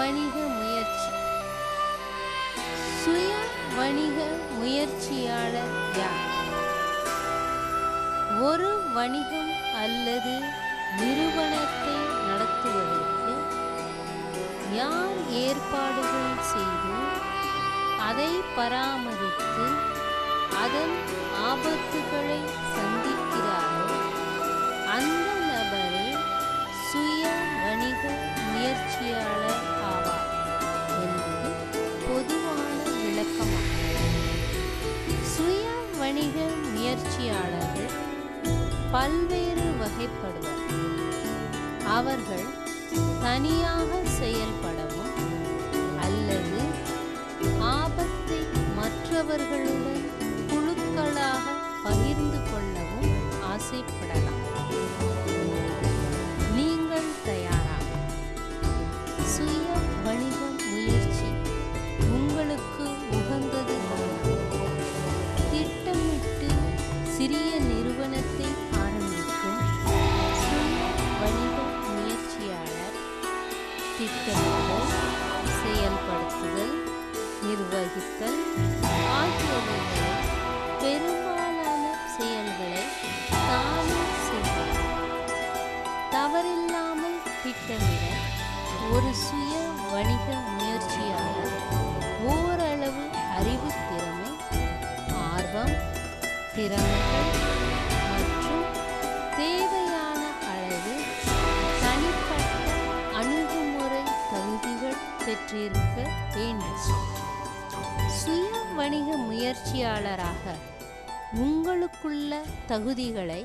வணிக முயற்சி. சுய வணிக முயற்சியாளர் யார்? ஒரு வணிகம் அல்லது நிறுவனத்தை நடத்துவதற்கு யார் ஏற்பாடுகள் செய்து அதை பராமரித்து அதன் ஆபத்துகளை சந்திக்கிறாரோ அந்த நபரே சுய வணிக முயற்சியாளர் ஆவார் என்பது பொதுவான விளக்கமாகும். சுய வணிக முயற்சியாளர்கள் பல்வேறு வகைப்படுவர். அவர்கள் தனியாக செயல்படவும் அல்லது ஆபத்தை மற்றவர்களுடன் குழுக்களாக பகிர்ந்து கொள்ளவும் ஆசைப்படலாம். நீங்கள் தயாரா? சுய வணிக முயற்சி உங்களுக்கு உகந்தது. திட்டமிட்டு சிறிய நிறுவனத்தை ஆரம்பிக்கும் சுய வணிக முயற்சியாளர் திட்டமிடுதல், செயல்படுத்துதல், நிர்வகித்தல் ஆகியவைகளை பெரும்பாலான செயல்களை தானே செய்வார். தவறில்லாமல் திட்டமிட ஒரு சுய வணிக முயற்சியாளர் ஓரளவு அறிவு திறமை, ஆர்வம், திறமைகள் மற்றும் தேவையான அளவு தனிப்பட்ட அணுகுமுறை தகுதிகள் பெற்றிருக்க வேண்டும். சுய வணிக முயற்சியாளராக உங்களுக்குள்ள தகுதிகளை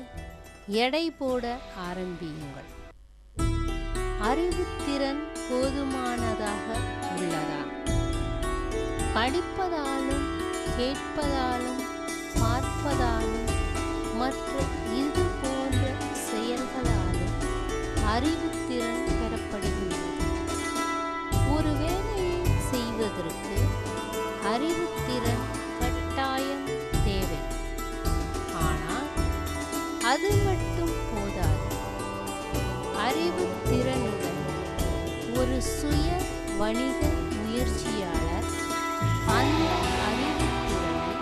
எடை போட ஆரம்பியுங்கள். அறிவுத்திறன் போதுமானதாக உள்ளதா? படிப்பதாலும் கேட்பதாலும் பார்ப்பதாலும் மற்ற இது போன்ற செயல்களாலும் அறிவுத்திறன் பெறப்படுகின்றது. ஒரு வேலையை செய்வதற்கு அறிவுத்திறன் கட்டாயம் தேவை. ஆனால் அது மட்டும் போதாது. அறிவுத்திறனுடன் ஒரு சுய வணிக முயற்சியாளர் அந்த அறிவுத்திறனை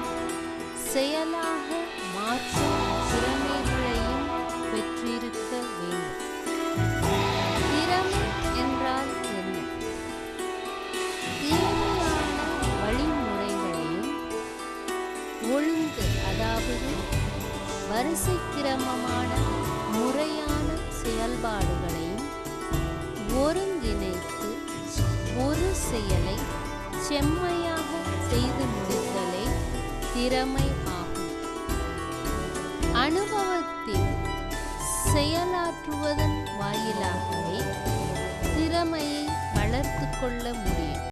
செயலாக மாற்றும் திறமைகளையும் பெற்றிருக்க வேண்டும். திறமை என்றால் என்ன? தேவையான வழிமுறைகளையும் ஒழுங்கு, அதாவது வரிசை கிரமமான முறையான செயல்பாடுகளையும் ஒருங்கிணைத்து ஒரு செயலை செம்மையாக செய்து முடித்தலே திறமை ஆகும். அனுபவத்தில் செயலாற்றுவதன் வாயிலாகவே திறமையை வளர்த்து கொள்ள முடியும்.